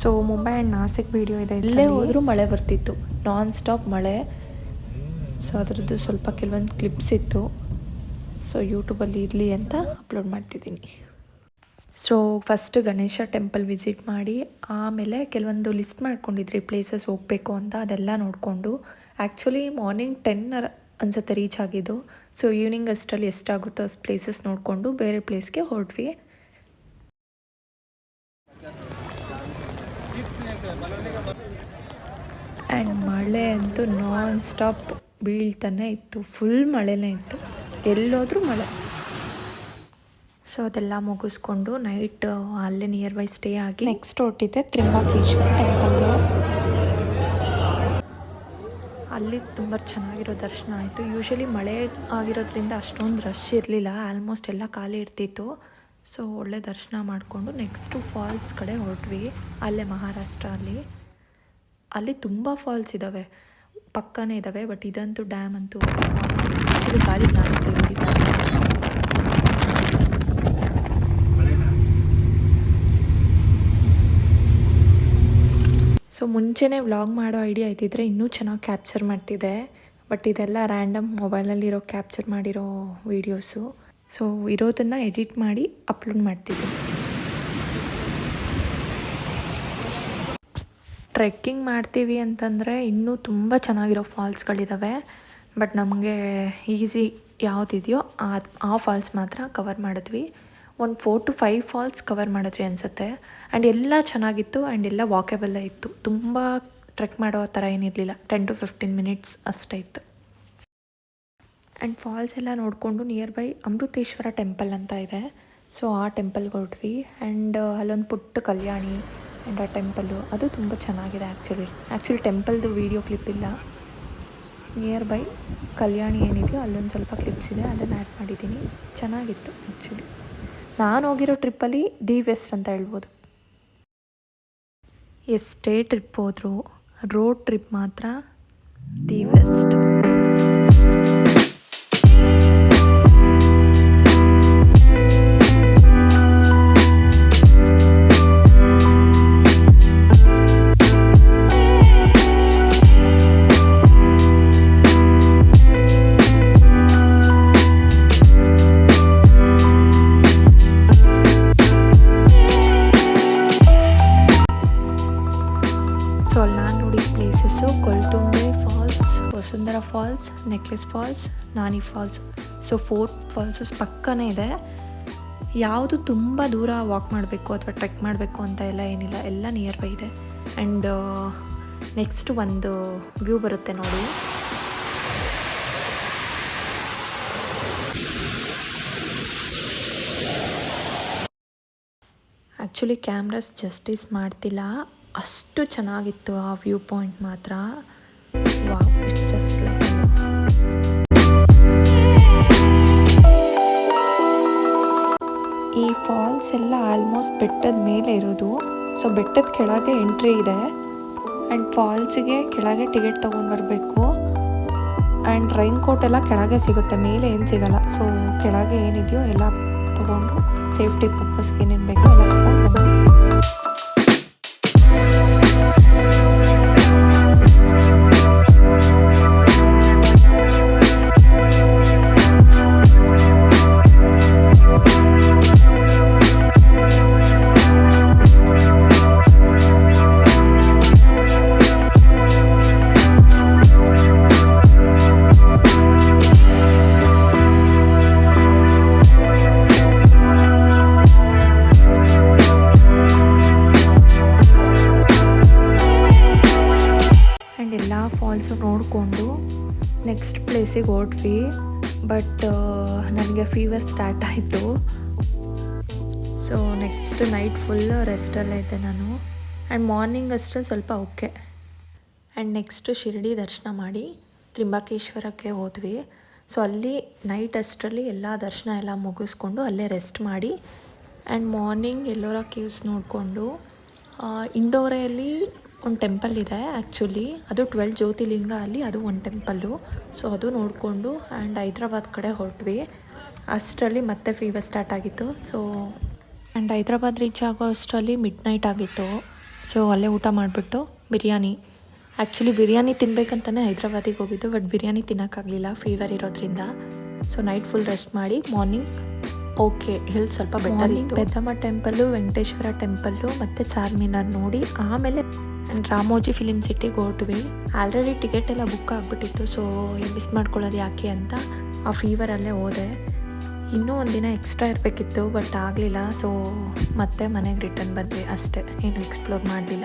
So Mumbai and Nashik video ಇದೆ, ಇಲ್ಲೇ ಹೋದರೂ ಮಳೆ ಬರ್ತಿತ್ತು, ನಾನ್ ಸ್ಟಾಪ್ ಮಳೆ. ಸೊ ಅದರದ್ದು ಸ್ವಲ್ಪ ಕೆಲವೊಂದು ಕ್ಲಿಪ್ಸ್ ಇತ್ತು, ಸೊ ಯೂಟ್ಯೂಬಲ್ಲಿ ಇರಲಿ ಅಂತ ಅಪ್ಲೋಡ್ ಮಾಡ್ತಿದ್ದೀನಿ. So first Ganesha temple visit ಮಾಡಿ ಆಮೇಲೆ ಕೆಲವೊಂದು ಲಿಸ್ಟ್ ಮಾಡ್ಕೊಂಡಿದ್ರಿ ಪ್ಲೇಸಸ್ ಹೋಗಬೇಕು ಅಂತ, ಅದೆಲ್ಲ ನೋಡಿಕೊಂಡು ಆ್ಯಕ್ಚುಲಿ ಮಾರ್ನಿಂಗ್ 10 ಅನ್ಸುತ್ತೆ ರೀಚ್ ಆಗಿದ್ದು. ಸೊ ಈವ್ನಿಂಗ್ ಅಷ್ಟರಲ್ಲಿ ಎಷ್ಟಾಗುತ್ತೋ ಪ್ಲೇಸಸ್ ನೋಡಿಕೊಂಡು ಬೇರೆ ಪ್ಲೇಸ್ಗೆ ಹೊರಟ್ವಿ. ಆ್ಯಂಡ್ ಮಳೆ ಅಂತೂ ನಾನ್ ಸ್ಟಾಪ್ ಬೀಳ್ತಾನೆ ಇತ್ತು, ಫುಲ್ ಮಳೆನೇ ಇತ್ತು, ಎಲ್ಲೋದ್ರೂ ಮಳೆ. ಸೊ ಅದೆಲ್ಲ ಮುಗಿಸ್ಕೊಂಡು ನೈಟ್ ಅಲ್ಲೇ ನಿಯರ್ ಬೈ ಸ್ಟೇ ಆಗಿ ನೆಕ್ಸ್ಟ್ ಹೊರಟಿದ್ದೆ ತ್ರಿಂಬಕೇಶ್ವರ ಟೆಂಪಲ್ಗೆ. ಅಲ್ಲಿ ತುಂಬ ಚೆನ್ನಾಗಿರೋ ದರ್ಶನ ಆಯಿತು. ಯೂಶ್ವಲಿ ಮಳೆ ಆಗಿರೋದ್ರಿಂದ ಅಷ್ಟೊಂದು ರಶ್ ಇರಲಿಲ್ಲ, ಆಲ್ಮೋಸ್ಟ್ ಎಲ್ಲ ಖಾಲಿ ಇರ್ತಿತ್ತು. ಸೊ ಒಳ್ಳೆ ದರ್ಶನ ಮಾಡಿಕೊಂಡು ನೆಕ್ಸ್ಟು ಫಾಲ್ಸ್ ಕಡೆ ಹೊರಟ್ವಿ. ಅಲ್ಲೇ ಮಹಾರಾಷ್ಟ್ರ ಅಲ್ಲಿ ತುಂಬ ಫಾಲ್ಸ್ ಇದ್ದಾವೆ, ಪಕ್ಕನೇ ಇದ್ದಾವೆ. ಬಟ್ ಇದಂತೂ ಡ್ಯಾಮ್ ಅಂತೂ ಆಕ್ಚುಲಿ ಗಾಳಿ ನಾನು ತೆಗೆದಿಲ್ಲ. ಸೊ ಮುಂಚೆನೇ ವ್ಲಾಗ್ ಮಾಡೋ ಐಡಿಯಾ ಇದ್ದಿದ್ರೆ ಇನ್ನೂ ಚೆನ್ನಾಗಿ ಕ್ಯಾಪ್ಚರ್ ಮಾಡ್ತಿದ್ದೆ. ಬಟ್ ಇದೆಲ್ಲ ರ್ಯಾಂಡಮ್ ಮೊಬೈಲಲ್ಲಿರೋ ಕ್ಯಾಪ್ಚರ್ ಮಾಡಿರೋ ವೀಡಿಯೋಸು. ಸೊ ಇರೋದನ್ನು ಎಡಿಟ್ ಮಾಡಿ ಅಪ್ಲೋಡ್ ಮಾಡ್ತಿದ್ದೀನಿ. ಟ್ರೆಕ್ಕಿಂಗ್ ಮಾಡ್ತೀವಿ ಅಂತಂದರೆ ಇನ್ನೂ ತುಂಬ ಚೆನ್ನಾಗಿರೋ ಫಾಲ್ಸ್ಗಳಿದ್ದಾವೆ. ಬಟ್ ನಮಗೆ ಈಸಿ ಯಾವುದಿದೆಯೋ ಆ ಫಾಲ್ಸ್ ಮಾತ್ರ ಕವರ್ ಮಾಡಿದ್ವಿ. ಒಂದು 4 to 5 ಫಾಲ್ಸ್ ಕವರ್ ಮಾಡಿದ್ರಿ ಅನಿಸುತ್ತೆ. ಆ್ಯಂಡ್ ಎಲ್ಲ ಚೆನ್ನಾಗಿತ್ತು ಆ್ಯಂಡ್ ಎಲ್ಲ ವಾಕೆಬಲ್ಲೇ ಇತ್ತು. ತುಂಬ ಟ್ರೆಕ್ ಮಾಡೋ ಥರ ಏನಿರಲಿಲ್ಲ, 10 to 15 ಮಿನಿಟ್ಸ್ ಅಷ್ಟೇ ಇತ್ತು. ಆ್ಯಂಡ್ ಫಾಲ್ಸ್ ಎಲ್ಲ ನೋಡಿಕೊಂಡು ನಿಯರ್ ಬೈ ಅಮೃತೇಶ್ವರ ಟೆಂಪಲ್ ಅಂತ ಇದೆ. ಸೊ ಆ ಟೆಂಪಲ್ಗೆ ಹೊರಟ್ವಿ. ಆ್ಯಂಡ್ ಅಲ್ಲೊಂದು ಪುಟ್ಟ ಕಲ್ಯಾಣಿ ಆ್ಯಂಡ್ ಆ ಟೆಂಪಲ್ಲು ಅದು ತುಂಬ ಚೆನ್ನಾಗಿದೆ. ಆ್ಯಕ್ಚುಲಿ ಟೆಂಪಲ್ದು ವೀಡಿಯೋ ಕ್ಲಿಪ್ ಇಲ್ಲ. ನಿಯರ್ ಬೈ ಕಲ್ಯಾಣಿ ಏನಿದೆಯೋ ಅಲ್ಲೊಂದು ಸ್ವಲ್ಪ ಕ್ಲಿಪ್ಸ್ ಇದೆ, ಅದನ್ನು ಆ್ಯಡ್ ಮಾಡಿದ್ದೀನಿ. ಚೆನ್ನಾಗಿತ್ತು ಆ್ಯಕ್ಚುಲಿ. ನಾನು ಹೋಗಿರೋ ಟ್ರಿಪ್ಪಲ್ಲಿ ದಿ ವೆಸ್ಟ್ ಅಂತ ಹೇಳ್ಬೋದು. ಎಷ್ಟೇ ಟ್ರಿಪ್ ಹೋದರೂ ರೋಡ್ ಟ್ರಿಪ್ ಮಾತ್ರ ದಿ ವೆಸ್ಟ್. ಸೊ ಅಲ್ಲಿ ನಾನು ನೋಡಿದ ಪ್ಲೇಸಸ್ಸು ಕೊಲ್ತುಂಬೆ ಫಾಲ್ಸ್, ವಸುಂಧರ ಫಾಲ್ಸ್, ನೆಕ್ಲೆಸ್ ಫಾಲ್ಸ್, ನಾನಿ ಫಾಲ್ಸ್. ಸೊ 4 ಫಾಲ್ಸಸ್ ಪಕ್ಕನೇ ಇದೆ. ಯಾವುದು ತುಂಬ ದೂರ ವಾಕ್ ಮಾಡಬೇಕು ಅಥವಾ ಟ್ರೆಕ್ ಮಾಡಬೇಕು ಅಂತ ಏನಿಲ್ಲ, ಎಲ್ಲ ನಿಯರ್ ಬೈ ಇದೆ. ಆ್ಯಂಡ್ ನೆಕ್ಸ್ಟ್ ಒಂದು ವ್ಯೂ ಬರುತ್ತೆ ನೋಡಿ. ಆ್ಯಕ್ಚುಲಿ ಕ್ಯಾಮ್ರಾಸ್ ಜಸ್ಟಿಸ್ ಮಾಡ್ತಿಲ್ಲ, ಅಷ್ಟು ಚೆನ್ನಾಗಿತ್ತು ಆ ವ್ಯೂ ಪಾಯಿಂಟ್ ಮಾತ್ರ. Wow, it's just like. ಈ ಫಾಲ್ಸ್ ಎಲ್ಲ ಆಲ್ಮೋಸ್ಟ್ ಬೆಟ್ಟದ ಮೇಲೆ ಇರೋದು. ಸೊ ಬೆಟ್ಟದ ಕೆಳಗೆ ಎಂಟ್ರಿ ಇದೆ ಆ್ಯಂಡ್ ಫಾಲ್ಸಿಗೆ ಕೆಳಗೆ ಟಿಕೆಟ್ ತೊಗೊಂಡು ಬರಬೇಕು. ಆ್ಯಂಡ್ ರೈನ್ ಕೋಟ್ ಎಲ್ಲ ಕೆಳಗೆ ಸಿಗುತ್ತೆ, ಮೇಲೆ ಏನು ಸಿಗಲ್ಲ. ಸೊ ಕೆಳಗೆ ಏನಿದೆಯೋ ಎಲ್ಲ ತೊಗೊಂಡು ಸೇಫ್ಟಿ ಪರ್ಪಸ್ಗೆ ಏನೇನು ಬೇಕೋ ಎಲ್ಲ ತೊಗೊಂಡು ಬರಬೇಕು. ಫಾಲ್ಸು ನೋಡಿಕೊಂಡು ನೆಕ್ಸ್ಟ್ ಪ್ಲೇಸಿಗೆ ಹೊರಟ್ವಿ. ಬಟ್ ನನಗೆ ಫೀವರ್ ಸ್ಟಾರ್ಟ್ ಆಯಿತು. ಸೊ ನೆಕ್ಸ್ಟ್ ನೈಟ್ ಫುಲ್ ರೆಸ್ಟಲ್ಲೇ ಇದ್ದೆ ನಾನು. ಆ್ಯಂಡ್ ಮಾರ್ನಿಂಗ್ ಅಷ್ಟೇ ಸ್ವಲ್ಪ ಓಕೆ. ಆ್ಯಂಡ್ ನೆಕ್ಸ್ಟ್ ಶಿರಡಿ ದರ್ಶನ ಮಾಡಿ ತ್ರಿಂಬಕೇಶ್ವರಕ್ಕೆ ಹೋದ್ವಿ. ಸೊ ಅಲ್ಲಿ ನೈಟ್ ಅಷ್ಟರಲ್ಲಿ ಎಲ್ಲ ದರ್ಶನ ಎಲ್ಲ ಮುಗಿಸ್ಕೊಂಡು ಅಲ್ಲೇ ರೆಸ್ಟ್ ಮಾಡಿ ಆ್ಯಂಡ್ ಮಾರ್ನಿಂಗ್ ಎಲ್ಲೋರ ಕೇವ್ಸ್ ನೋಡಿಕೊಂಡು ಇಂಡೋರೆಯಲ್ಲಿ ಒಂದು ಟೆಂಪಲ್ ಇದೆ. ಆ್ಯಕ್ಚುಲಿ ಅದು 12 ಜ್ಯೋತಿರ್ಲಿಂಗ ಅಲ್ಲಿ ಅದು ಒಂದು ಟೆಂಪಲ್ಲು. ಸೊ ಅದು ನೋಡಿಕೊಂಡು ಆ್ಯಂಡ್ ಹೈದ್ರಾಬಾದ್ ಕಡೆ ಹೊರಟ್ವಿ. ಅಷ್ಟರಲ್ಲಿ ಮತ್ತೆ ಫೀವರ್ ಸ್ಟಾರ್ಟ್ ಆಗಿತ್ತು. ಸೊ ಆ್ಯಂಡ್ ಹೈದ್ರಾಬಾದ್ ರೀಚ್ ಆಗೋ ಅಷ್ಟರಲ್ಲಿ ಮಿಡ್ ನೈಟ್ ಆಗಿತ್ತು. ಸೊ ಅಲ್ಲೇ ಊಟ ಮಾಡಿಬಿಟ್ಟು ಬಿರಿಯಾನಿ, ಆ್ಯಕ್ಚುಲಿ ಬಿರಿಯಾನಿ ತಿನ್ನಬೇಕಂತಲೇ ಹೈದ್ರಾಬಾದಿಗೆ ಹೋಗಿದ್ದು, ಬಟ್ ಬಿರಿಯಾನಿ ತಿನ್ನೋಕ್ಕಾಗಲಿಲ್ಲ ಫೀವರ್ ಇರೋದ್ರಿಂದ. ಸೊ ನೈಟ್ ಫುಲ್ ರೆಸ್ಟ್ ಮಾಡಿ ಮಾರ್ನಿಂಗ್ ಓಕೆ ಹೆಲ್ತ್ ಸ್ವಲ್ಪ ಬೆಟರ್ ಇತ್ತು. ಪೆದ್ದಮ್ಮ ಟೆಂಪಲ್ಲು, ವೆಂಕಟೇಶ್ವರ ಟೆಂಪಲ್ಲು ಮತ್ತು ಚಾರ್ಮಿನಾರ್ ನೋಡಿ ಆಮೇಲೆ ರಾಮೋಜಿ ಫಿಲಿಮ್ ಸಿಟಿಗೆ ಹೊರಟ್ವಿ. ಆಲ್ರೆಡಿ ಟಿಕೆಟ್ ಎಲ್ಲ ಬುಕ್ ಆಗಿಬಿಟ್ಟಿತ್ತು. ಸೊ ಮಿಸ್ ಮಾಡ್ಕೊಳ್ಳೋದು ಯಾಕೆ ಅಂತ ಆ ಫೀವರಲ್ಲೇ ಹೋದೆ. ಇನ್ನೂ ಒಂದಿನ ಎಕ್ಸ್ಟ್ರಾ ಇರಬೇಕಿತ್ತು, ಬಟ್ ಆಗಲಿಲ್ಲ. ಸೊ ಮತ್ತೆ ಮನೆಗೆ ರಿಟರ್ನ್ ಬಂದ್ವಿ ಅಷ್ಟೇ, ಏನು ಎಕ್ಸ್ಪ್ಲೋರ್ ಮಾಡಲಿಲ್ಲ.